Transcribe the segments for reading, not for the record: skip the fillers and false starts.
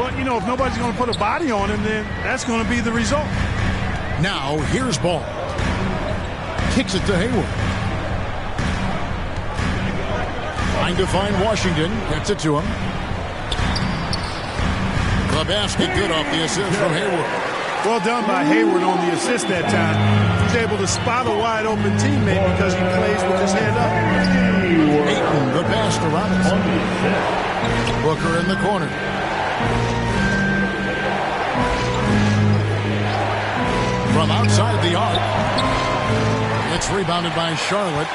Well, you know, if nobody's going to put a body on him, then that's going to be the result. Now, here's Ball. Kicks it to Hayward. Trying to find Washington. Gets it to him. The basket good off the assist from Hayward. Well done by Hayward on the assist that time. He's able to spot a wide open teammate because he plays with his head up. Ayton, the pass to Robinson. Booker in the corner. From outside the arc. It's rebounded by Charlotte.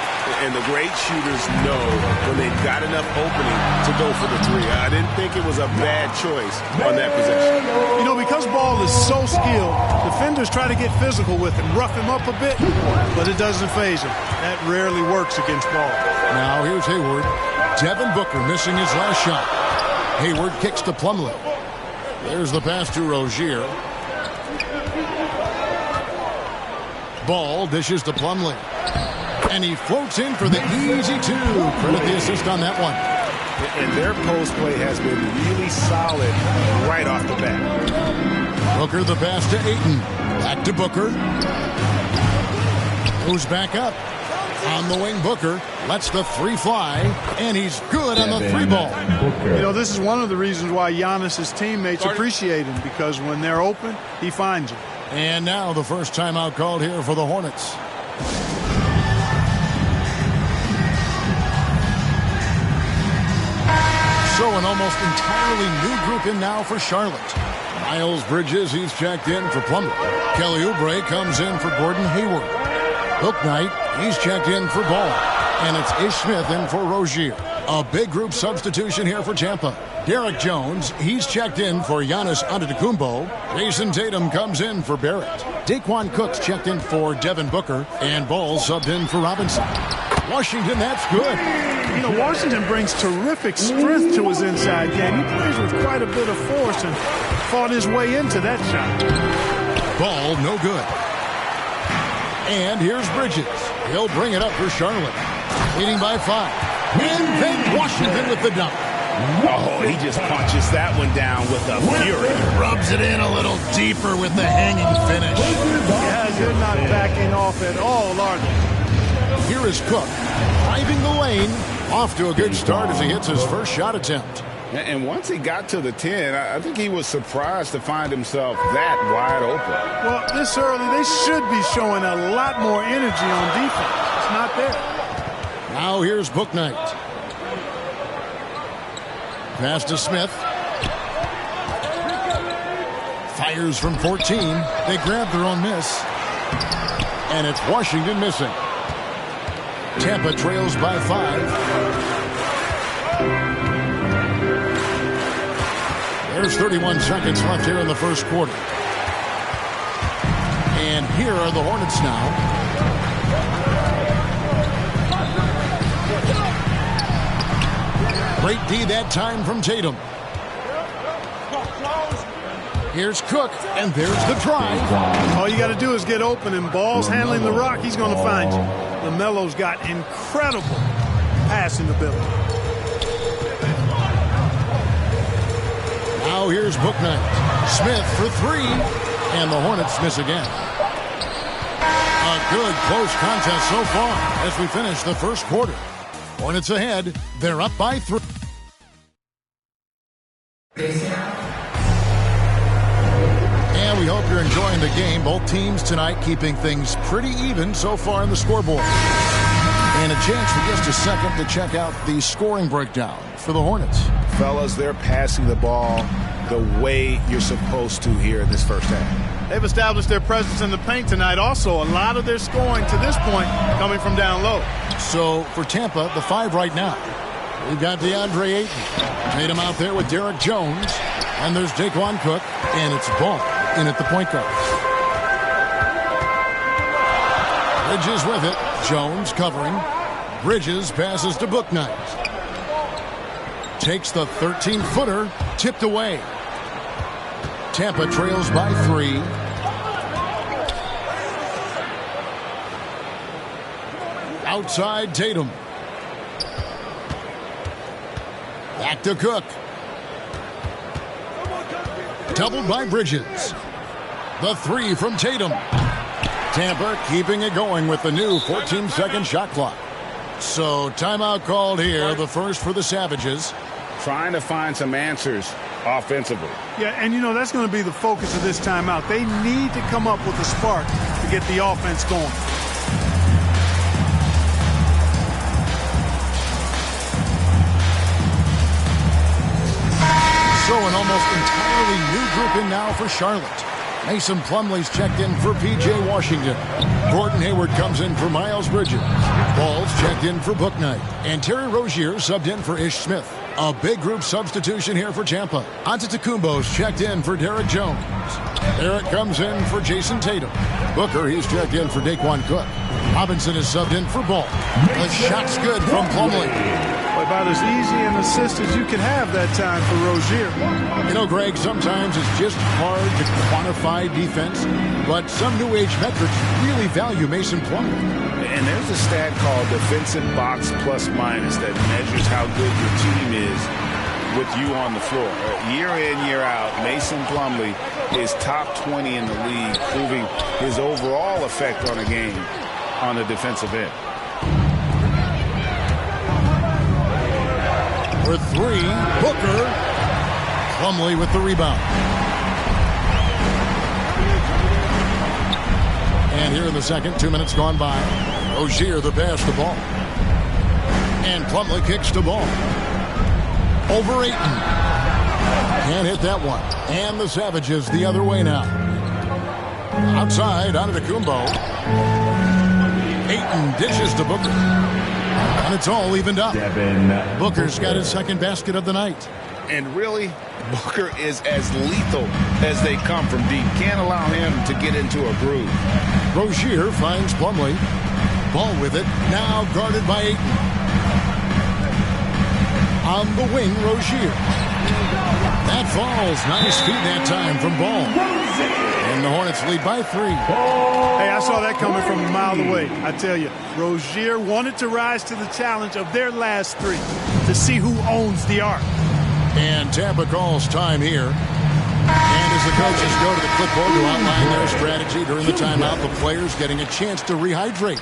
And the great shooters know when they've got enough opening to go for the three. I didn't think it was a bad choice on that possession. You know, because Ball is so skilled, defenders try to get physical with him, rough him up a bit, but it doesn't faze him. That rarely works against Ball. Now here's Hayward. Devin Booker missing his last shot. Hayward kicks to Plumlee. There's the pass to Rozier. Ball dishes to Plumlee. And he floats in for the easy two. Credit the assist on that one. And their post play has been really solid right off the bat. Booker the pass to Ayton. Back to Booker. Moves back up. On the wing, Booker lets the three fly. And he's good on the three ball. You know, this is one of the reasons why Giannis's teammates appreciate him, because when they're open, he finds them. And now the first timeout called here for the Hornets. So an almost entirely new group in now for Charlotte. Miles Bridges, he's checked in for Plumlee. Kelly Oubre comes in for Gordon Hayward. Bouknight, he's checked in for Ball. And it's Ish Smith in for Rozier. A big group substitution here for Tampa. Derek Jones, he's checked in for Giannis Antetokounmpo. Jason Tatum comes in for Barrett. Daquan Cook's checked in for Devin Booker. And Ball subbed in for Robinson. Washington, that's good. You know, Washington brings terrific strength to his inside game. He plays with quite a bit of force and fought his way into that shot. Ball, no good. And here's Bridges. He'll bring it up for Charlotte. Leading by 5. And then Washington with the dunk. Oh, he just punches that one down with a fury. Rubs it in a little deeper with the hanging finish. Yeah, you're not backing off at all, are they? Here is Cook, driving the lane. Off to a good start as he hits his first shot attempt. And once he got to the 10, I think he was surprised to find himself that wide open. Well, this early, they should be showing a lot more energy on defense. It's not there. Now here's Bouknight. Pass to Smith. Fires from 14. They grab their own miss. And it's Washington missing. Tampa trails by 5. There's 31 seconds left here in the first quarter. And here are the Hornets now. Great D that time from Tatum. Here's Cook, and there's the drive. All you got to do is get open, and Ball's handling the rock. He's going to find you. LaMelo's got incredible passing ability. Now here's Bouknight. Smith for 3, and the Hornets miss again. A good close contest so far as we finish the first quarter. Hornets ahead. They're up by 3. And we hope you're enjoying the game. Both teams tonight keeping things pretty even so far in the scoreboard. And a chance for just a second to check out the scoring breakdown for the Hornets. Fellas, they're passing the ball the way you're supposed to here in this first half. They've established their presence in the paint tonight. Also, a lot of their scoring to this point coming from down low. So for Tampa, the 5 right now. We've got DeAndre Ayton. Tatum out there with Derek Jones. And there's Daquan Cook. And it's Ball in at the point guard. Bridges with it. Jones covering. Bridges passes to Bouknight. Takes the 13-footer. Tipped away. Tampa trails by 3. Outside Tatum. Back to Cook. Doubled by Bridges. The three from Tatum. Tampa keeping it going with the new 14-second shot clock. So timeout called here, the first for the Savages. Trying to find some answers offensively. Yeah, and you know, that's going to be the focus of this timeout. They need to come up with a spark to get the offense going. So an almost entirely new group in now for Charlotte. Mason Plumlee's checked in for P.J. Washington. Gordon Hayward comes in for Miles Bridges. Ball's checked in for Bouknight. And Terry Rozier subbed in for Ish Smith. A big group substitution here for Tampa. Antetokounmpo's checked in for Derek Jones. Barrett comes in for Jason Tatum. Booker, he's checked in for Daquan Cook. Robinson is subbed in for Ball. The shot's good from Plumlee. About as easy an assist as you can have that time for Rozier. You know, Greg, sometimes it's just hard to quantify defense, but some new age metrics really value Mason Plumlee. And there's a stat called defensive box plus minus that measures how good your team is with you on the floor. Year in, year out, Mason Plumlee is top 20 in the league, proving his overall effect on a game on the defensive end. For three, Booker. Plumlee with the rebound. And here in the second, 2 minutes gone by. Rozier the pass to Ball. And Plumlee kicks to Ball. Over Ayton. Can't hit that one. And the Savages the other way now. Outside, Antetokounmpo. Ayton dishes to Booker. And it's all evened up. Booker's got his second basket of the night. And really, Booker is as lethal as they come from deep. Can't allow him to get into a groove. Rozier finds Plumlee. Ball with it. Now guarded by Ayton. On the wing, Rozier. That falls. Nice feed that time from Ball. And the Hornets lead by 3. Hey, I saw that coming from a mile away. I tell you, Rozier wanted to rise to the challenge of their last 3 to see who owns the arc. And Tampa calls time here. And as the coaches go to the clipboard to outline their strategy during the timeout, the players getting a chance to rehydrate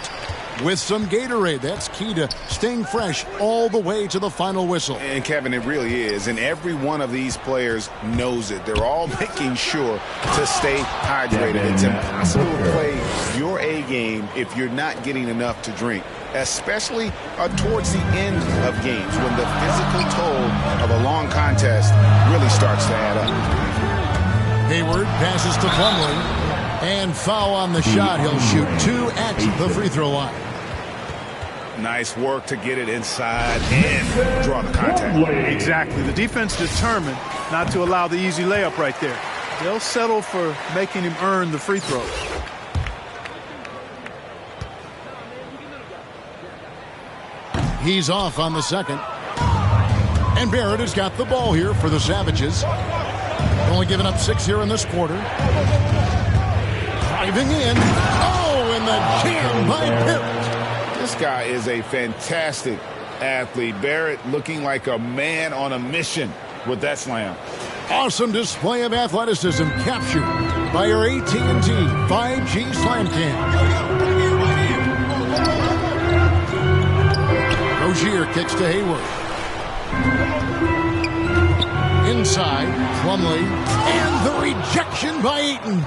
with some Gatorade. That's key to staying fresh all the way to the final whistle. And, Kevin, it really is. And every one of these players knows it. They're all making sure to stay hydrated. It's impossible to play your A game if you're not getting enough to drink, especially towards the end of games when the physical toll of a long contest really starts to add up. Hayward passes to Plumlee. And foul on the shot. He'll shoot 2 at the free throw line. Nice work to get it inside and draw the contact. Exactly. The defense determined not to allow the easy layup right there. They'll settle for making him earn the free throw. He's off on the second. And Barrett has got the ball here for the Savages. Only giving up 6 here in this quarter. Driving in. Oh, and the jam by Barrett. This guy is a fantastic athlete. Barrett looking like a man on a mission with that slam. Awesome display of athleticism captured by your AT&T 5G Slam Cam. Rozier kicks to Hayward. Inside, Plumlee. And the rejection by Ayton.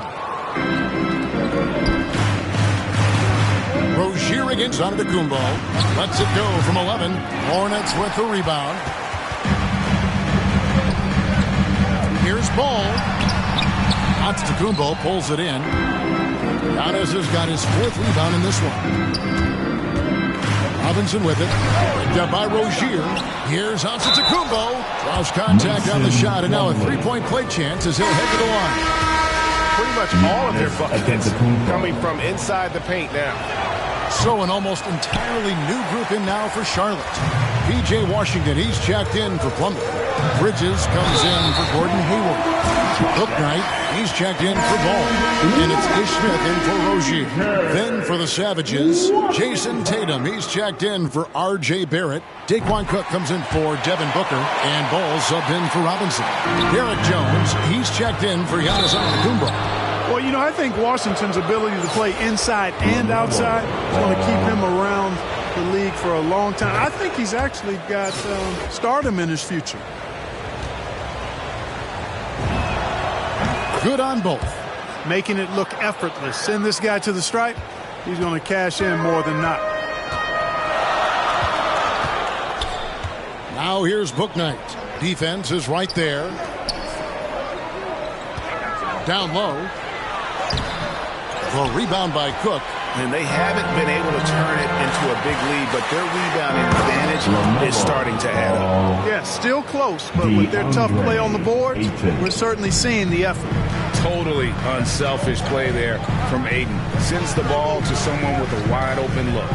Rozier against Antetokounmpo. Lets it go from 11. Hornets with the rebound. Here's Ball. Antetokounmpo pulls it in. Giannis has got his 4th rebound in this one. Robinson with it. Picked up by Rozier. Here's Antetokounmpo. Draws contact on the shot, and now a 3-point play chance as he'll head to the line. Pretty much all of their buckets coming from inside the paint now. So an almost entirely new group in now for Charlotte. P.J. Washington, he's checked in for Plumlee. Bridges comes in for Gordon Hayward. Bouknight, he's checked in for Ball. And it's Ish Smith in for Rozier. Then for the Savages, Jason Tatum, he's checked in for R.J. Barrett. Daquan Cook comes in for Devin Booker. And Ball subbed in for Robinson. Derek Jones, he's checked checked in for Giannis Antetokounmpo. Well, you know, I think Washington's ability to play inside and outside is going to keep him around the league for a long time. I think he's actually got stardom in his future. Good on both. Making it look effortless. Send this guy to the stripe. He's going to cash in more than not. Now here's Bouknight. Defense is right there. Down low. The rebound by Cook. And they haven't been able to turn it into a big lead, but their rebounding advantage is starting to add up. Yeah, still close, but with their tough play on the boards, we're certainly seeing the effort. Totally unselfish play there from Ayton. Sends the ball to someone with a wide open look.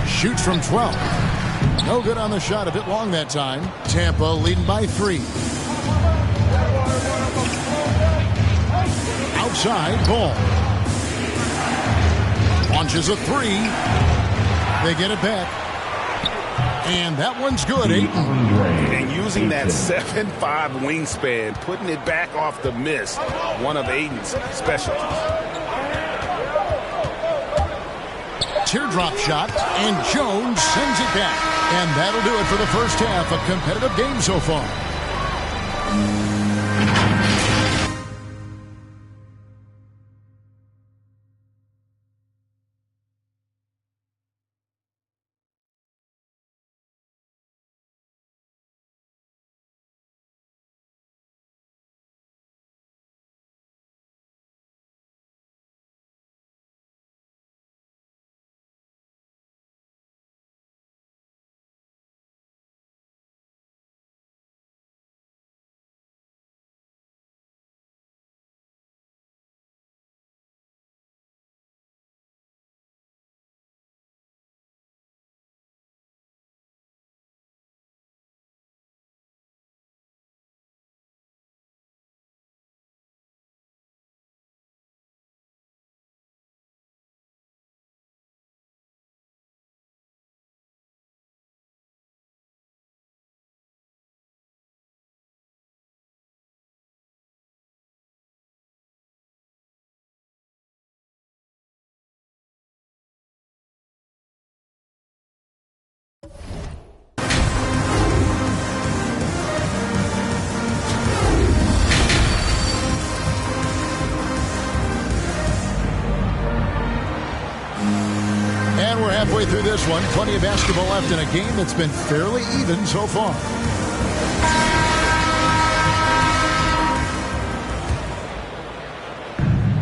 Shoots from 12. No good on the shot, a bit long that time. Tampa leading by 3. Outside, Ball. Launches a 3. They get it back. And that one's good, Ayton. And using that 7'5" wingspan, putting it back off the miss, one of Ayton's specialties. Teardrop shot, and Jones sends it back. And that'll do it for the first half. A competitive game so far. Halfway through this one, plenty of basketball left in a game that's been fairly even so far.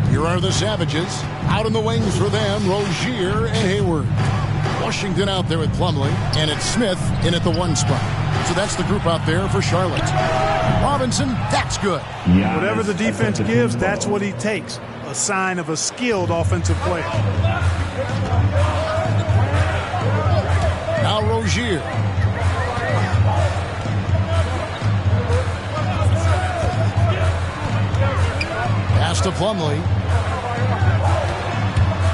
Here are the Savages. Out in the wings for them, Rozier and Hayward. Washington out there with Plumlee, and it's Smith in at the 1 spot. So that's the group out there for Charlotte. Robinson, that's good. Whatever the defense gives, that's what he takes. A sign of a skilled offensive player. Now Rozier. Pass to Plumlee.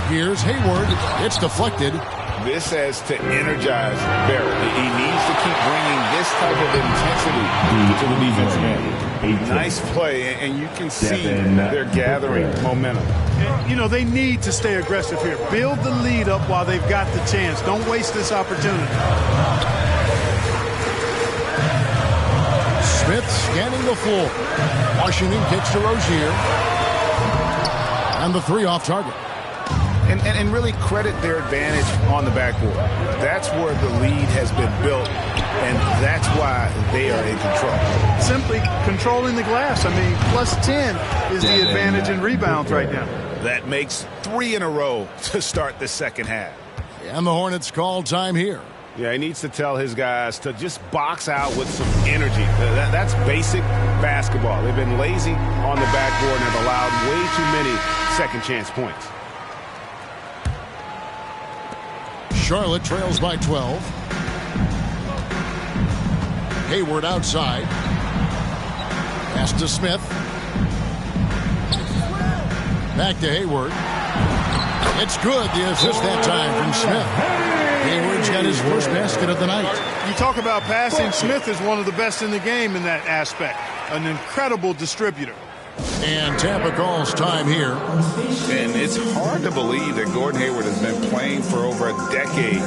Here's Hayward. It's deflected. This has to energize Barrett. He needs to keep bringing this type of intensity to the defensive end. Nice play, and you can see they're gathering momentum. You know, they need to stay aggressive here. Build the lead up while they've got the chance. Don't waste this opportunity. Smith scanning the floor. Washington kicks to Rozier. And the 3 off target. And really credit their advantage on the backboard. That's where the lead has been built, and that's why they are in control. Simply controlling the glass. I mean, plus 10 is the advantage in rebounds right now. That makes 3 in a row to start the second half. And the Hornets call time here. Yeah, he needs to tell his guys to just box out with some energy. That's basic basketball. They've been lazy on the backboard and have allowed way too many second chance points. Charlotte trails by 12. Hayward outside. Pass to Smith. Back to Hayward. It's good. The assist that time from Smith. Hayward's got his first basket of the night. You talk about passing. Smith is one of the best in the game in that aspect. An incredible distributor. And Tampa calls time here. And it's hard to believe that Gordon Hayward has been playing for over a decade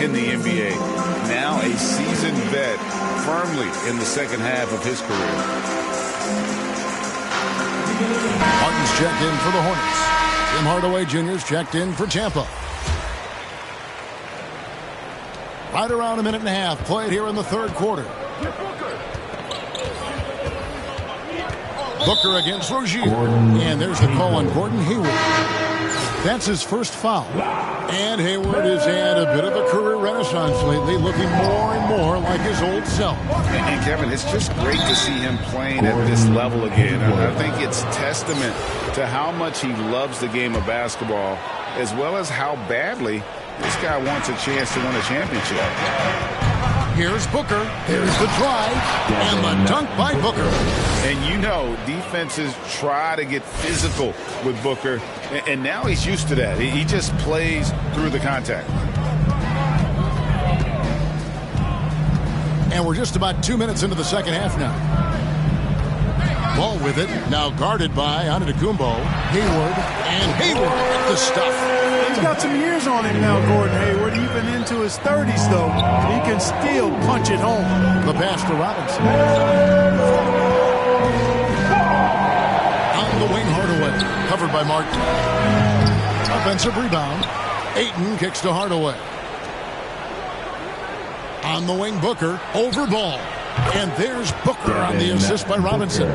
in the NBA. Now a seasoned vet firmly in the second half of his career. Martin's checked in for the Hornets. Tim Hardaway Jr.'s checked in for Tampa. Right around a minute and a half played here in the third quarter. Booker against Rozier. And there's the call on Gordon Hayward. That's his first foul. And Hayward has had a bit of a career renaissance lately, looking more and more like his old self. And Kevin, it's just great to see him playing at this level again. I think it's testament to how much he loves the game of basketball, as well as how badly this guy wants a chance to win a championship. Here's Booker. Here's the drive. And the dunk by Booker. And you know, defenses try to get physical with Booker. And now he's used to that. He just plays through the contact. And we're just about 2 minutes into the second half now. Ball with it. Now guarded by Antetokounmpo. Hayward. And Hayward with the stuff. He's got some years on him now, Gordon Hayward. Even into his 30s, though, he can still punch it home. The pass to Robinson. On the wing, Hardaway. Covered by Martin. Offensive rebound. Ayton kicks to Hardaway. On the wing, Booker. Over ball. And there's Booker on the assist by Robinson.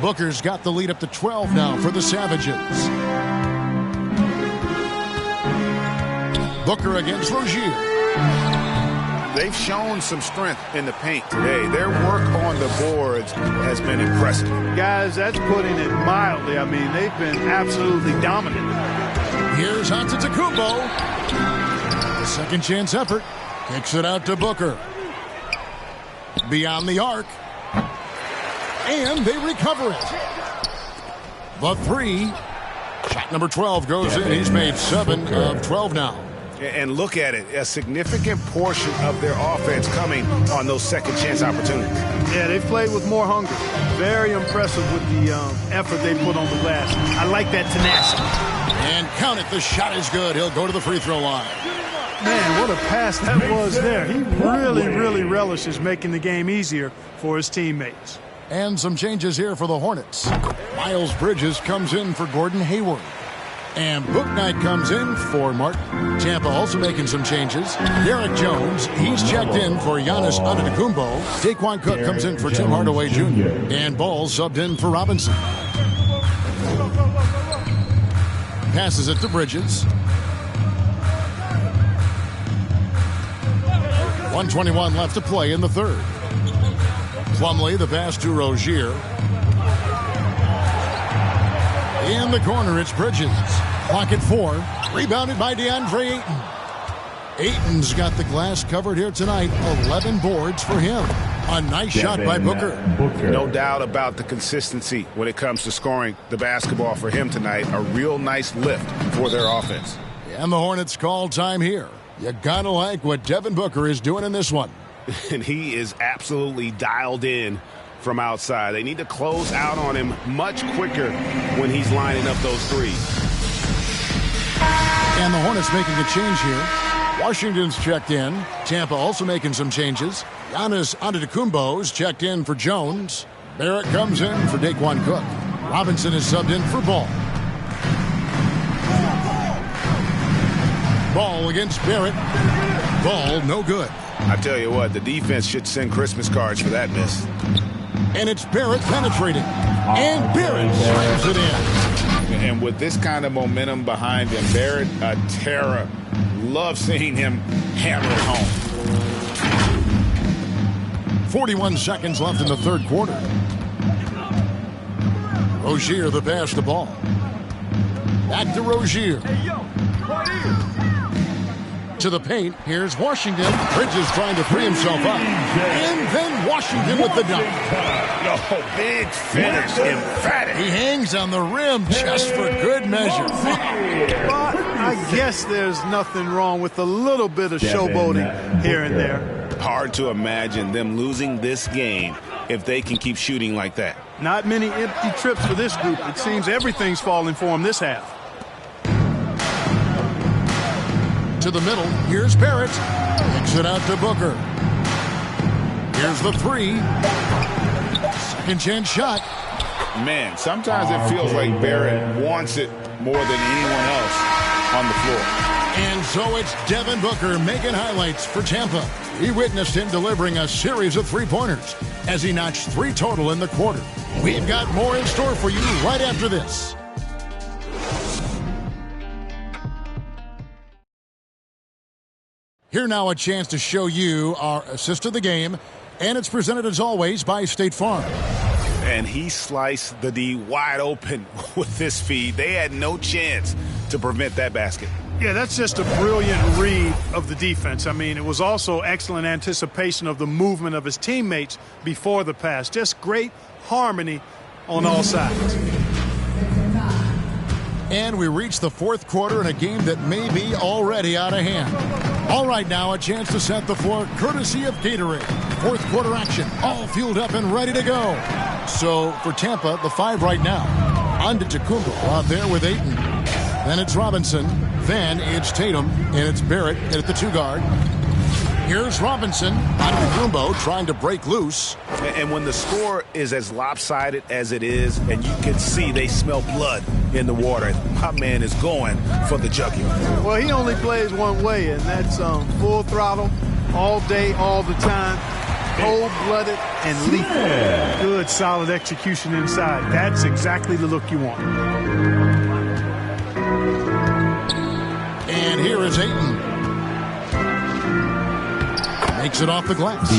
Booker's got the lead up to 12 now for the Savages. Booker against Rozier. They've shown some strength in the paint today. Their work on the boards has been impressive. Guys, that's putting it mildly. I mean, they've been absolutely dominant. Here's Antetokounmpo. The second chance effort. Kicks it out to Booker. Beyond the arc. And they recover it. The three. Shot number 12 goes in. He's made 7 of 12 now. And look at it, a significant portion of their offense coming on those second chance opportunities. Yeah, they've played with more hunger. Very impressive with the effort they put on the glass. I like that tenacity. And count it, the shot is good. He'll go to the free throw line. Man, what a pass that was there. He really relishes making the game easier for his teammates. And some changes here for the Hornets. Miles Bridges comes in for Gordon Hayward. And Bouknight comes in for Martin. Tampa also making some changes. Derek Jones, he's checked in for Giannis Antetokounmpo. Daquan Cook comes in for Tim Hardaway Jr. And Ball subbed in for Robinson. Passes it to Bridges. 1:21 left to play in the third. Plumlee, the pass to Rozier. In the corner, it's Bridges. Clock at 4. Rebounded by DeAndre Ayton. Ayton's got the glass covered here tonight. 11 boards for him. A nice shot by Booker. No doubt about the consistency when it comes to scoring the basketball for him tonight. A real nice lift for their offense. And the Hornets call time here. You gotta like what Devin Booker is doing in this one. And he is absolutely dialed in from outside. They need to close out on him much quicker when he's lining up those threes. And the Hornets making a change here. Washington's checked in. Tampa also making some changes. Giannis Antetokounmpo's checked in for Jones. Barrett comes in for Daquan Cook. Robinson is subbed in for Ball. Ball against Barrett. Ball no good. I tell you what, the defense should send Christmas cards for that miss. And it's Barrett penetrating. And Barrett slams it in. And with this kind of momentum behind him, Barrett, a terror. Love seeing him hammer it home. 41 seconds left in the third quarter. Rozier, the pass to Ball. Back to Rozier. To the paint. Here's Washington. Bridges trying to free himself up. And then Washington with the dunk. Oh, big finish. Emphatic. He hangs on the rim just for good measure. But I guess there's nothing wrong with a little bit of showboating here and there. Hard to imagine them losing this game if they can keep shooting like that. Not many empty trips for this group. It seems everything's falling for them this half. To the middle. Here's Barrett. Kicks it out to Booker. Here's the three. Second chance shot. Man, sometimes it feels like Barrett wants it more than anyone else on the floor. And so it's Devin Booker making highlights for Tampa. He witnessed him delivering a series of three-pointers as he notched 3 total in the quarter. We've got more in store for you right after this. Here now a chance to show you our assist of the game, and it's presented as always by State Farm. And he sliced the D wide open with this feed. They had no chance to prevent that basket. Yeah, that's just a brilliant read of the defense. I mean, it was also excellent anticipation of the movement of his teammates before the pass. Just great harmony on all sides. And we reach the fourth quarter in a game that may be already out of hand. All right, now a chance to set the floor courtesy of Gatorade. Fourth quarter action, all fueled up and ready to go. So for Tampa, the 5 right now. Antetokounmpo out there with Ayton. Then it's Robinson. Then it's Tatum. And it's Barrett at the 2 guard. Here's Robinson. Antetokounmpo trying to break loose. And when the score is as lopsided as it is, and you can see they smell blood in the water, my man is going for the jugular. Well, he only plays one way, and that's full throttle, all day, all the time, cold-blooded and lethal. Good, solid execution inside. That's exactly the look you want. And here is Ayton. Makes it off the glass.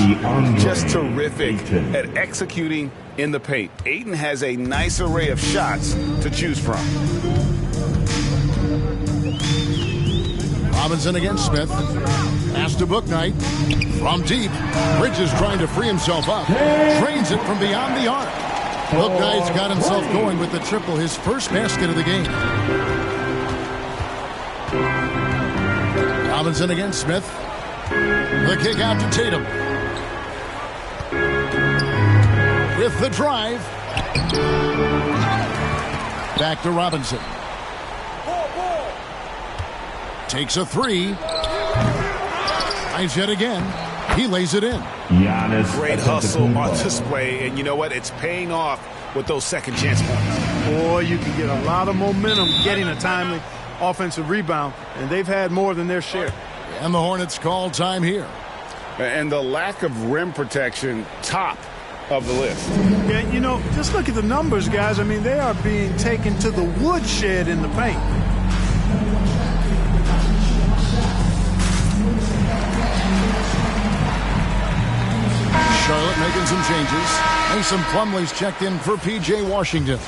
Just terrific at executing in the paint. Ayton has a nice array of shots to choose from. Robinson against Smith. Pass to Bouknight. From deep. Bridges trying to free himself up. Drains it from beyond the arc. Bouknight's got himself going with the triple, his first basket of the game. Robinson against Smith. The kick out to Tatum. With the drive. Back to Robinson. Takes a 3. Tries yet again. He lays it in. Great hustle on display, and you know what? It's paying off with those second chance points. Boy, you can get a lot of momentum getting a timely offensive rebound, and they've had more than their share. And the Hornets call time here. And the lack of rim protection, top of the list. Yeah, you know, just look at the numbers, guys. I mean, they are being taken to the woodshed in the paint. Charlotte making some changes. Mason Plumlee's checked in for P.J. Washington.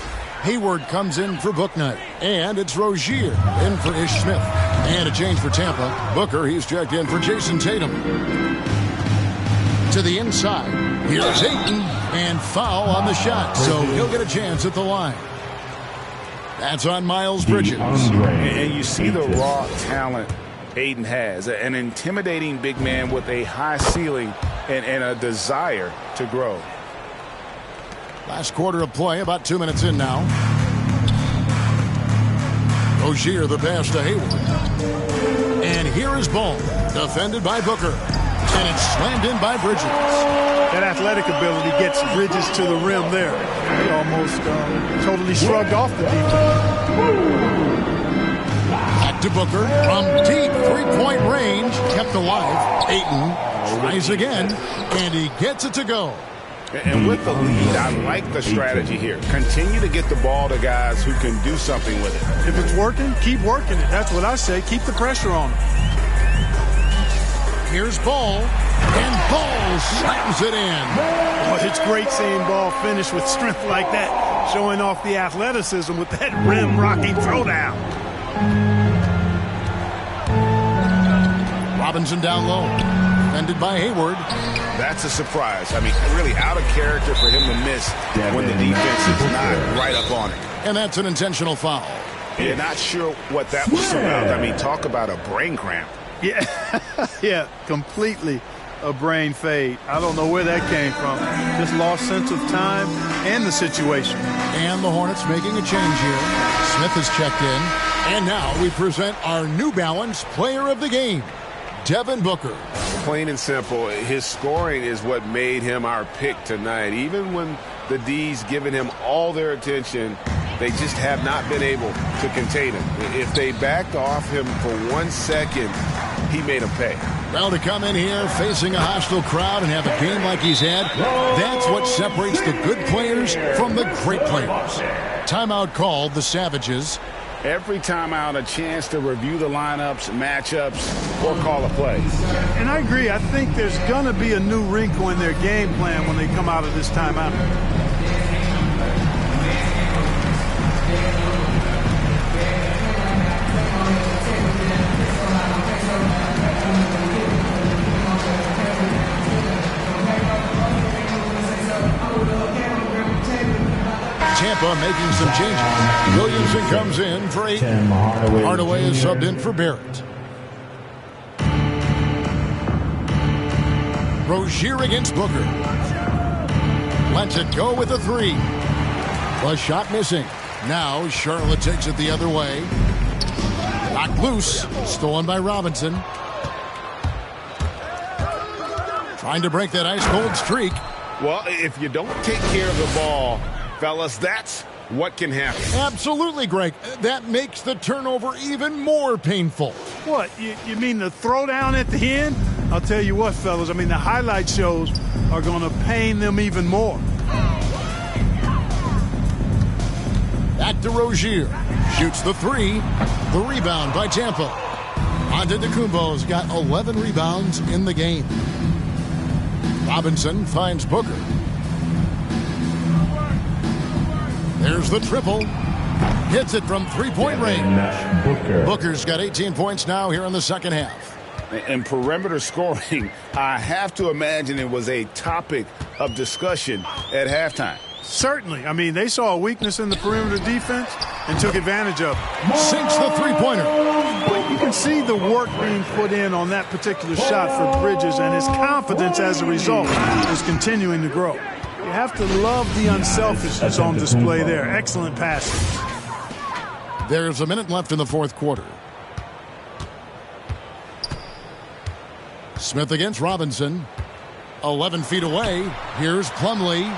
Hayward comes in for Bouknight. And it's Rozier in for Ish Smith. And a change for Tampa. Booker, he's checked in for Jason Tatum. To the inside. Here's Ayton. And foul on the shot. So he'll get a chance at the line. That's on Miles Bridges. And you see the raw talent Ayton has. An intimidating big man with a high ceiling and a desire to grow. Last quarter of play, about 2 minutes in now. Rozier the pass to Hayward. And here is Ball, defended by Booker. And it's slammed in by Bridges. That athletic ability gets Bridges to the rim there. He almost totally shrugged off the defense. Back to Booker from deep three-point range. Kept alive. Ayton tries again, and he gets it to go. And with the lead, I like the strategy here. Continue to get the ball to guys who can do something with it. If it's working, keep working it. That's what I say. Keep the pressure on him. Here's Ball, and Ball slams it in. Well, it's great seeing Ball finish with strength like that, showing off the athleticism with that rim-rocking throwdown. Robinson down low, defended by Hayward. That's a surprise. I mean, really out of character for him to miss when the defense is not right up on it. And that's an intentional foul. Yeah, not sure what that was about. I mean, talk about a brain cramp. Yeah, yeah, completely. a brain fade. I don't know where that came from. Just lost sense of time and the situation. And the Hornets making a change here. Smith has checked in. And now we present our New Balance Player of the Game, Devin Booker. Plain and simple, his scoring is what made him our pick tonight. Even when the D's giving him all their attention, they just have not been able to contain him. If they backed off him for 1 second, he made them pay. Well, to come in here facing a hostile crowd and have a game like he's had, that's what separates the good players from the great players. Timeout called, the Savages. Every timeout, a chance to review the lineups, matchups, or call a play. And I agree. I think there's going to be a new wrinkle in their game plan when they come out of this timeout. Tampa making some changes. Williamson comes in for 8. Hardaway is subbed in for Barrett. Rozier against Booker. Lets it go with a 3. The shot missing. Now Charlotte takes it the other way. Knocked loose. Stolen by Robinson. Trying to break that ice-cold streak. Well, if you don't take care of the ball, fellas, that's what can happen. Absolutely, Greg. That makes the turnover even more painful. What, you mean the throwdown at the end? I'll tell you what, fellas, I mean, the highlight shows are going to pain them even more. Back to Rozier. Shoots the 3. The rebound by Tampa. Antetokounmpo's got 11 rebounds in the game. Robinson finds Booker. There's the triple. Hits it from three-point range. Booker's got 18 points now here in the second half. And perimeter scoring, I have to imagine it was a topic of discussion at halftime. Certainly. I mean, they saw a weakness in the perimeter defense and took advantage of it. Sinks the three-pointer. But you can see the work being put in on that particular shot for Bridges, and his confidence as a result is continuing to grow. You have to love the unselfishness on display there. Excellent passing. There's a minute left in the fourth quarter. Smith against Robinson. 11 feet away. Here's Plumlee.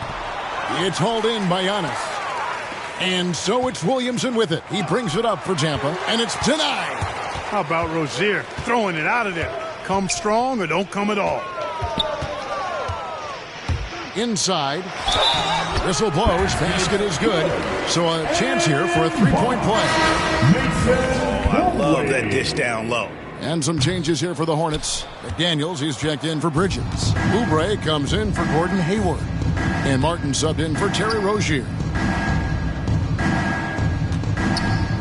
It's hauled in by Giannis. And so it's Williamson with it. He brings it up for Tampa, and it's denied. How about Rozier throwing it out of there? Come strong or don't come at all. Inside. Whistle blows. Basket is good. So a chance here for a three-point play. I love that dish down low. And some changes here for the Hornets. McDaniels, he's checked in for Bridges. Oubre comes in for Gordon Hayward. And Martin subbed in for Terry Rozier.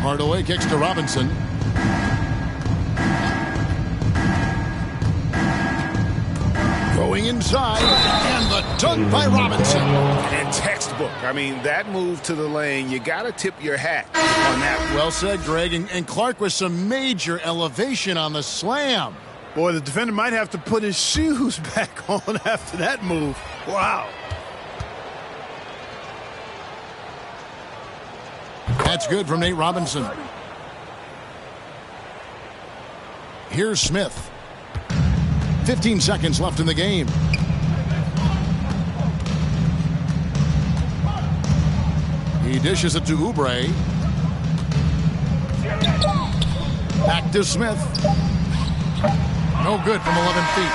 Hardaway kicks to Robinson. Going inside, and the dunk by Robinson. And textbook. I mean, that move to the lane, you got to tip your hat on that. Well said, Greg. And Clark with some major elevation on the slam. Boy, the defender might have to put his shoes back on after that move. Wow. That's good from Nate Robinson. Here's Smith. 15 seconds left in the game. He dishes it to Oubre. Back to Smith. No good from 11 feet.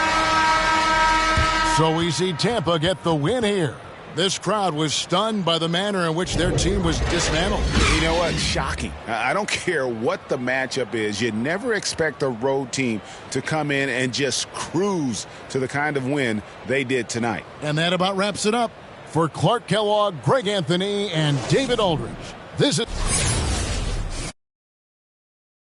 So we see Tampa get the win here. This crowd was stunned by the manner in which their team was dismantled. You know what? Shocking. I don't care what the matchup is. You never expect a road team to come in and just cruise to the kind of win they did tonight. And that about wraps it up. For Clark Kellogg, Greg Anthony, and David Aldridge, this is...